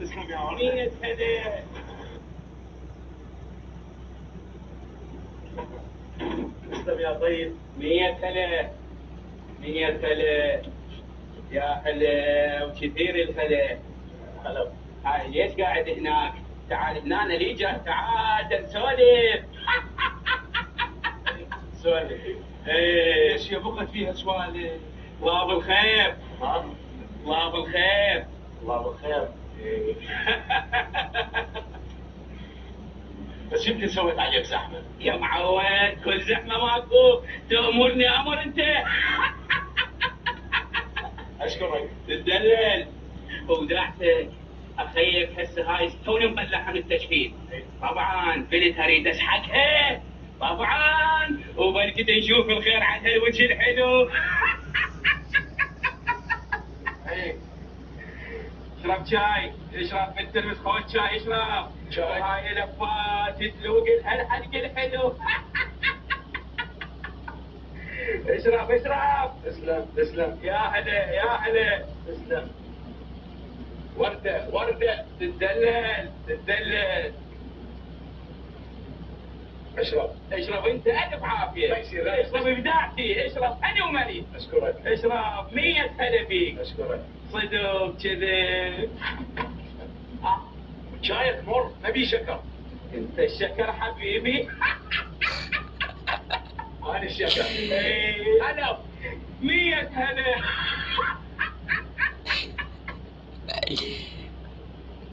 تسلم يا عمر. 100 هلا. تسلم يا طيب. 100 هلا. 100 هلا. يا هلا وكثير الهلا. هلا. هاي ليش قاعد هناك؟ تعال هنا أنا ليجا، تعال نسولف. سؤال. ايه ليش يا بقت فيها سؤال؟ الله بالخير. ها؟ الله بالخير. الله بالخير. بس يمكن سويت عليك زحمه. يا معود كل زحمه ماكو، تأمرني امر انت. اشكرك. تدلل ودعتك اخيك هسه هاي توني مطلعها من التشهيد. طبعا بنت اريد اسحقها طبعا، وبلكي نشوف الخير على هالوجه الحلو. ايه. اشرب شاي، اشرب من الترمس خوش شاي اشرب. شاي. هاي لفات تلوق الحلق الحلو. اشرب اشرب. تسلم تسلم. يا هلا يا هلا. تسلم. وردة وردة تدلل تدلل. اشرب. اشرب انت الف عافية. ما يصير. اشرب ابداعتي، اشرب انا وملي. اشكرك. اشرب 100 هلا فيك. اشكرك. صدق كذب. شايك مر ما بي شكر. انت الشكر حبيبي. انا الشكر. ايه هلا 100 هلا.